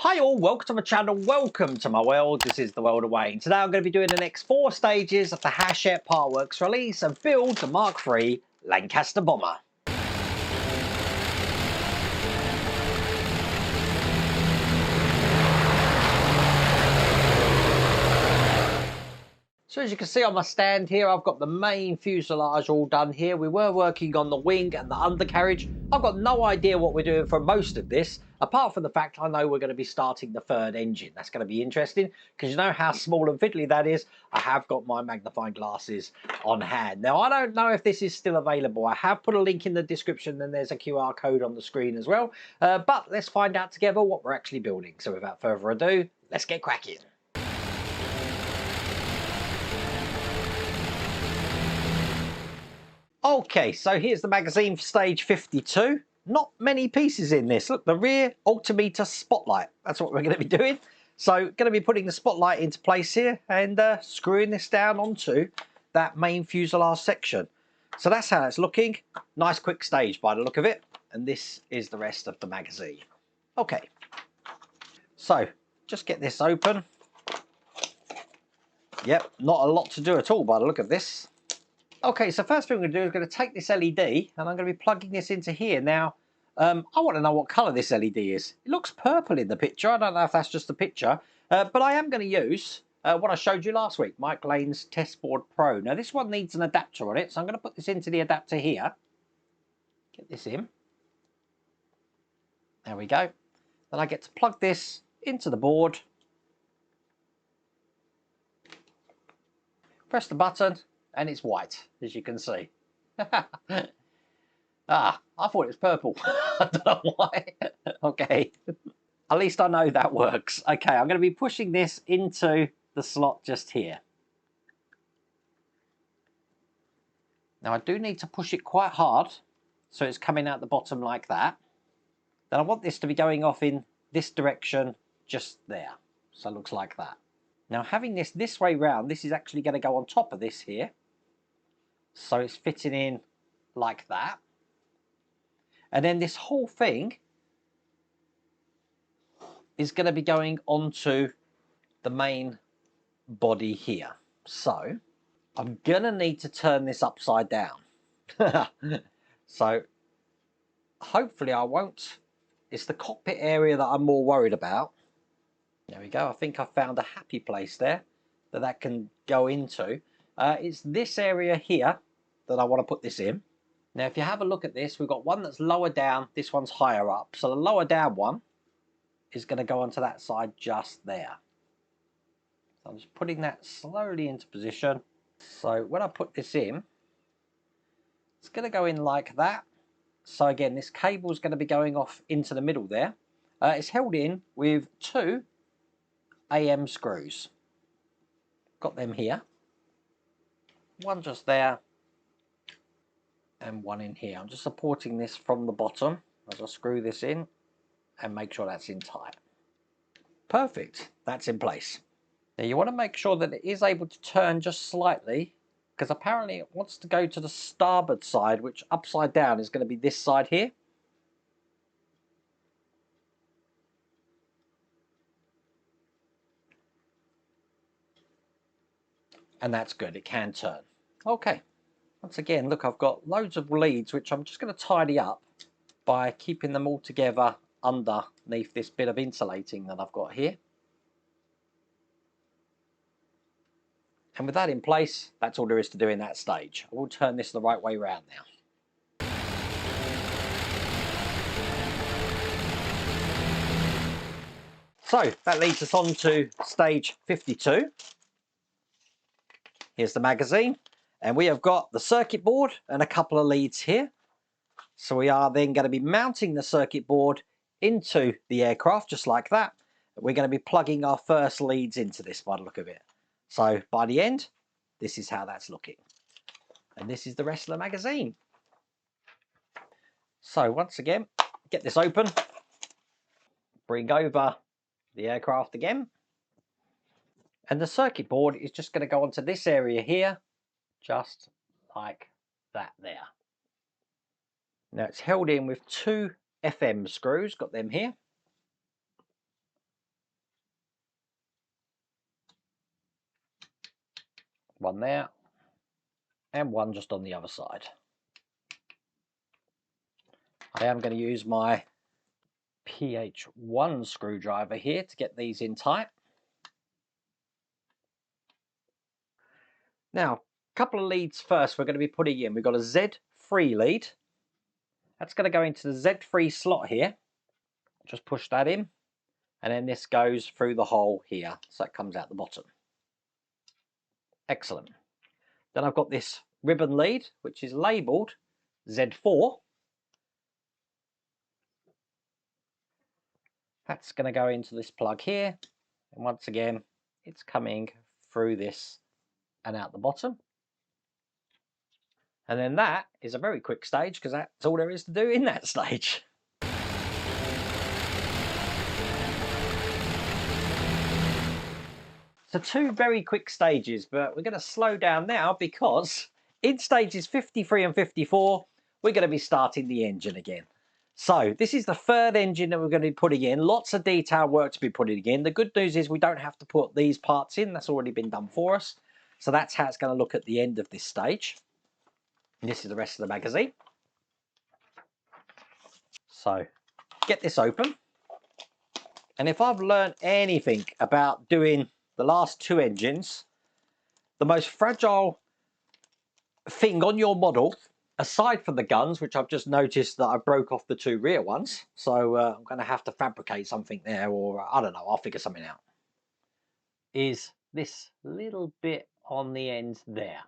Hi all, welcome to my channel, welcome to my world. This is the world of Wayne. Today I'm going to be doing the next 4 stages of the Hachette Partworks release and build the B.III Lancaster bomber. So as you can see on my stand here, I've got the main fuselage all done here. We were working on the wing and the undercarriage. I've got no idea what we're doing for most of this, apart from the fact I know we're going to be starting the third engine. That's going to be interesting, because you know how small and fiddly that is. I have got my magnifying glasses on hand. Now, I don't know if this is still available. I have put a link in the description, and there's a QR code on the screen as well. But let's find out together what we're actually building. So without further ado, let's get cracking. Okay, so here's the magazine for stage 52. Not many pieces in this. Look, the rear altimeter spotlight. That's what we're going to be doing. So going to be putting the spotlight into place here and screwing this down onto that main fuselage section. So that's how it's looking. Nice quick stage by the look of it. And this is the rest of the magazine. Okay, so just get this open. Yep, not a lot to do at all by the look of this. Okay, so first thing we're going to do is going to take this LED and I'm going to be plugging this into here. Now, I want to know what colour this LED is. It looks purple in the picture. I don't know if that's just a picture, but I am going to use what I showed you last week, Mike Lane's Testboard Pro. Now, this one needs an adapter on it, so I'm going to put this into the adapter here. Get this in. There we go. Then I get to plug this into the board. Press the button. And it's white, as you can see. I thought it was purple. I don't know why. Okay. At least I know that works. Okay, I'm going to be pushing this into the slot just here. Now, I do need to push it quite hard, so it's coming out the bottom like that. Then I want this to be going off in this direction just there. So it looks like that. Now, having this way round, this is actually going to go on top of this here. So it's fitting in like that. And then this whole thing is going to be going onto the main body here. So I'm going to need to turn this upside down. So hopefully I won't. It's the cockpit area that I'm more worried about. There we go. I think I found a happy place there that can go into. It's this area here that I want to put this in. Now, if you have a look at this, we've got one that's lower down, this one's higher up. So the lower down one is going to go onto that side just there. So I'm just putting that slowly into position. So when I put this in, it's going to go in like that. So again, this cable is going to be going off into the middle there. It's held in with 2 AM screws. Got them here. One just there. And one in here. I'm just supporting this from the bottom as I screw this in and make sure that's in tight. Perfect, that's in place. Now you want to make sure that it is able to turn just slightly, because apparently it wants to go to the starboard side, which upside down is going to be this side here. And that's good, it can turn. Okay. Once again, look, I've got loads of leads, which I'm just going to tidy up by keeping them all together underneath this bit of insulating that I've got here. And with that in place, that's all there is to do in that stage. I will turn this the right way around now. So that leads us on to stage 52. Here's the magazine. And we have got the circuit board and a couple of leads here. So we are then going to be mounting the circuit board into the aircraft, just like that. We're going to be plugging our first leads into this by the look of it. So by the end, this is how that's looking. And this is the rest of the magazine. So once again, get this open. Bring over the aircraft again. And the circuit board is just going to go onto this area here. Just like that there. Now it's held in with 2 FM screws, got them here. One there, and one just on the other side. I am going to use my PH1 screwdriver here to get these in tight. Now, a couple of leads first we're going to be putting in. We've got a Z3 lead. That's going to go into the Z3 slot here. Just push that in, and then this goes through the hole here, so it comes out the bottom. Excellent. Then I've got this ribbon lead, which is labelled Z4. That's going to go into this plug here, and once again, it's coming through this and out the bottom. And then that is a very quick stage, because that's all there is to do in that stage. So 2 very quick stages, but we're going to slow down now because in stages 53 and 54, we're going to be starting the engine again. So this is the 3rd engine that we're going to be putting in. Lots of detail work to be putting in. The good news is we don't have to put these parts in. That's already been done for us. So that's how it's going to look at the end of this stage. And this is the rest of the magazine. So get this open. And if I've learned anything about doing the last 2 engines, the most fragile thing on your model, aside from the guns, which I've just noticed that I broke off the 2 rear ones, so I'm going to have to fabricate something there, or I don't know, I'll figure something out, is this little bit on the end there.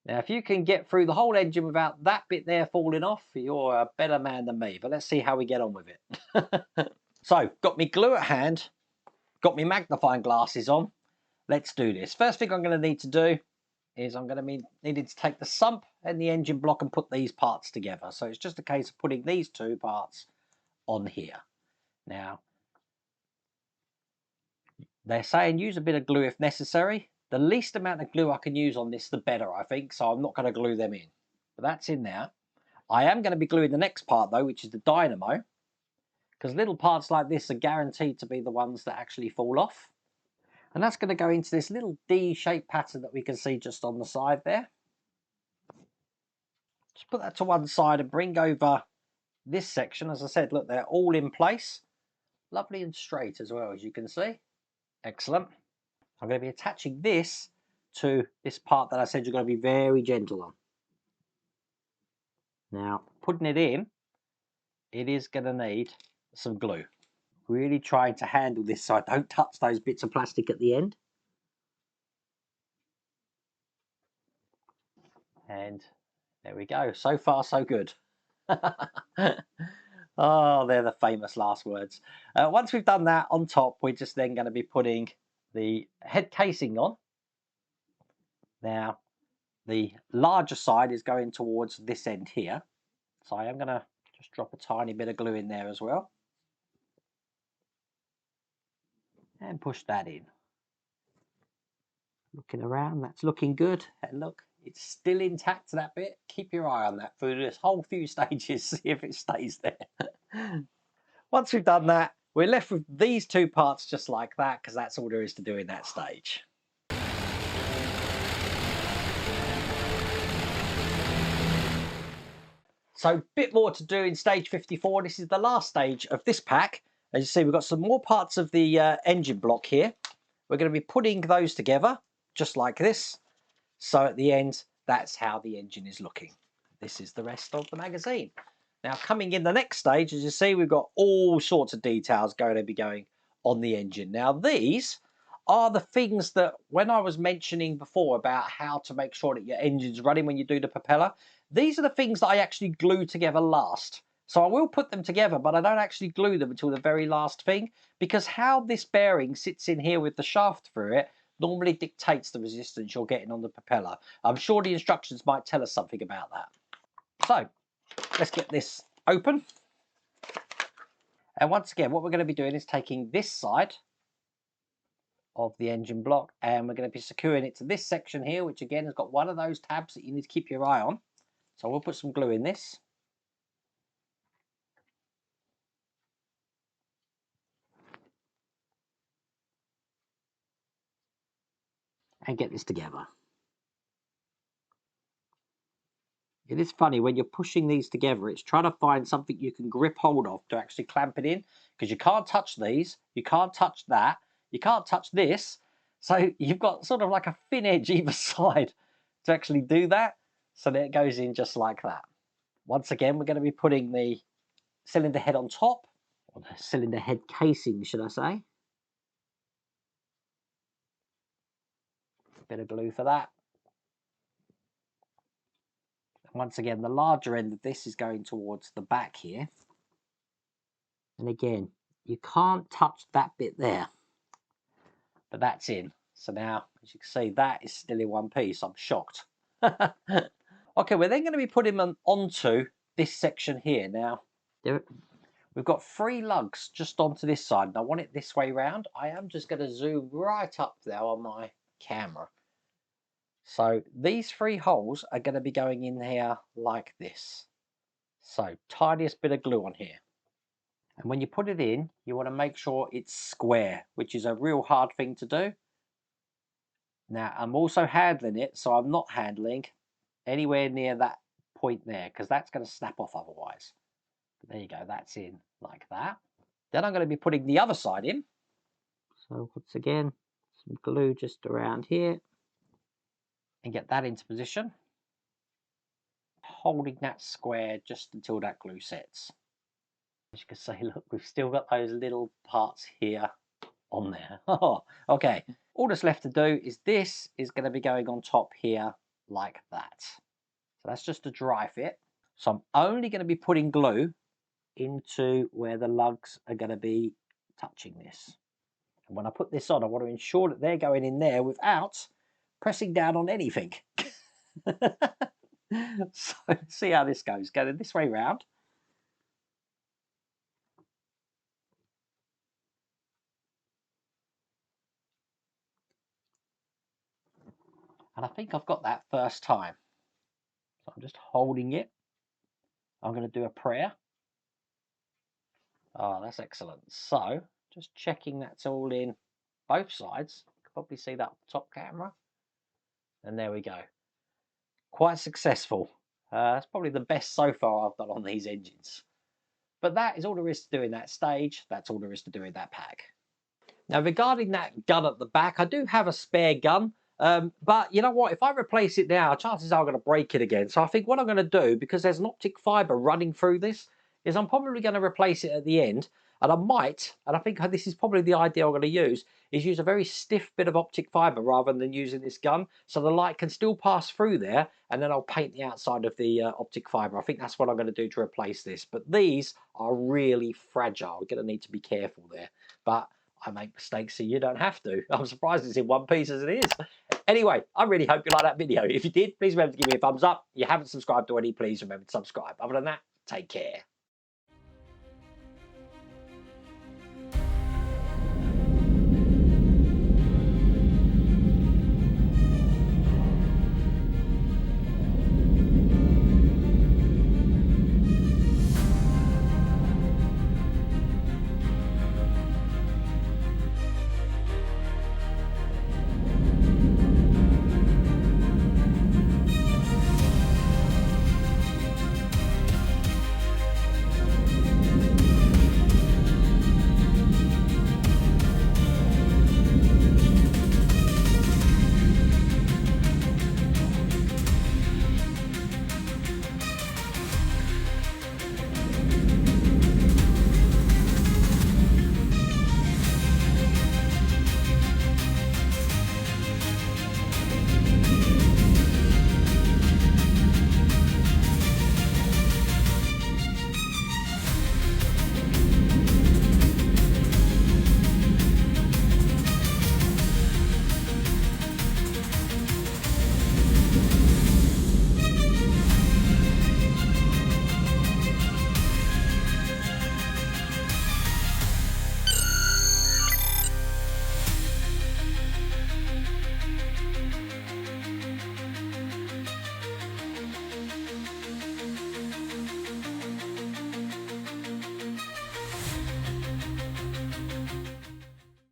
Now, if you can get through the whole engine without that bit there falling off, you're a better man than me, but let's see how we get on with it. So, got me glue at hand, got me magnifying glasses on. Let's do this. First thing I'm going to need to do is I'm going to be needing to take the sump and the engine block and put these parts together. So it's just a case of putting these 2 parts on here. Now, they're saying use a bit of glue if necessary. The least amount of glue I can use on this, the better, I think. So I'm not going to glue them in. But that's in there. I am going to be gluing the next part, though, which is the dynamo, because little parts like this are guaranteed to be the ones that actually fall off. And that's going to go into this little D-shaped pattern that we can see just on the side there. Just put that to one side and bring over this section. As I said, look, they're all in place. Lovely and straight as well, as you can see. Excellent. I'm going to be attaching this to this part that I said you're going to be very gentle on. Now, putting it in, it is going to need some glue. Really trying to handle this so I don't touch those bits of plastic at the end. And there we go. So far, so good. Oh, they're the famous last words. Once we've done that on top, we're just then going to be putting the head casing on. Now, the larger side is going towards this end here. So I am going to just drop a tiny bit of glue in there as well. And push that in. Looking around, that's looking good. And look, it's still intact, that bit. Keep your eye on that through this whole few stages, see if it stays there. Once we've done that, we're left with these 2 parts just like that, because that's all there is to do in that stage. So, a bit more to do in stage 54. This is the last stage of this pack. As you see, we've got some more parts of the engine block here. We're going to be putting those together, just like this. So at the end, that's how the engine is looking. This is the rest of the magazine. Now, coming in the next stage, as you see, we've got all sorts of details going to be going on the engine. Now, these are the things that when I was mentioning before about how to make sure that your engine's running when you do the propeller, these are the things that I actually glue together last. So I will put them together, but I don't actually glue them until the very last thing, because how this bearing sits in here with the shaft through it normally dictates the resistance you're getting on the propeller. I'm sure the instructions might tell us something about that. So let's get this open. And once again, what we're going to be doing is taking this side of the engine block and we're going to be securing it to this section here, which again has got one of those tabs that you need to keep your eye on. So we'll put some glue in this. and get this together. It is funny when you're pushing these together, it's trying to find something you can grip hold of to actually clamp it in, because you can't touch these, you can't touch that, you can't touch this. So you've got sort of like a thin edge either side to actually do that. So that it goes in just like that. Once again, we're going to be putting the cylinder head on top, or the cylinder head casing, should I say. Bit of glue for that. Once again, the larger end of this is going towards the back here. And again, you can't touch that bit there, but that's in. So now, as you can see, that is still in one piece. I'm shocked. Okay, we're then going to be putting them onto this section here. Now, we've got 3 lugs just onto this side, and I want it this way round. I am just going to zoom right up there on my camera. So these 3 holes are going to be going in here like this. So tiniest bit of glue on here. And when you put it in, you want to make sure it's square, which is a real hard thing to do. Now, I'm also handling it, so I'm not handling anywhere near that point there, because that's going to snap off otherwise. But there you go, that's in like that. Then I'm going to be putting the other side in. So once again, some glue just around here. And get that into position. Holding that square just until that glue sets. As you can see, look, we've still got those little parts here on there. Oh, okay. All that's left to do is this is going to be going on top here like that. So that's just a dry fit. So I'm only going to be putting glue into where the lugs are going to be touching this. And when I put this on, I want to ensure that they're going in there without pressing down on anything. So see how this goes. Go this way round. And I think I've got that first time. So I'm just holding it. I'm going to do a prayer. Oh, that's excellent. So just checking that's all in both sides. You can probably see that top camera. And there we go. Quite successful. That's probably the best so far I've done on these engines. But that is all there is to do in that stage. That's all there is to do in that pack. Now, regarding that gun at the back, I do have a spare gun. But you know what? If I replace it now, chances are I'm going to break it again. So I think what I'm going to do, because there's an optic fibre running through this, is I'm probably going to replace it at the end. And I might, and I think this is probably the idea I'm going to use, is use a very stiff bit of optic fibre rather than using this gun. So the light can still pass through there, and then I'll paint the outside of the optic fibre. I think that's what I'm going to do to replace this. But these are really fragile. We're going to need to be careful there. But I make mistakes, so you don't have to. I'm surprised it's in one piece as it is. Anyway, I really hope you liked that video. If you did, please remember to give me a thumbs up. If you haven't subscribed already, please remember to subscribe. Other than that, take care.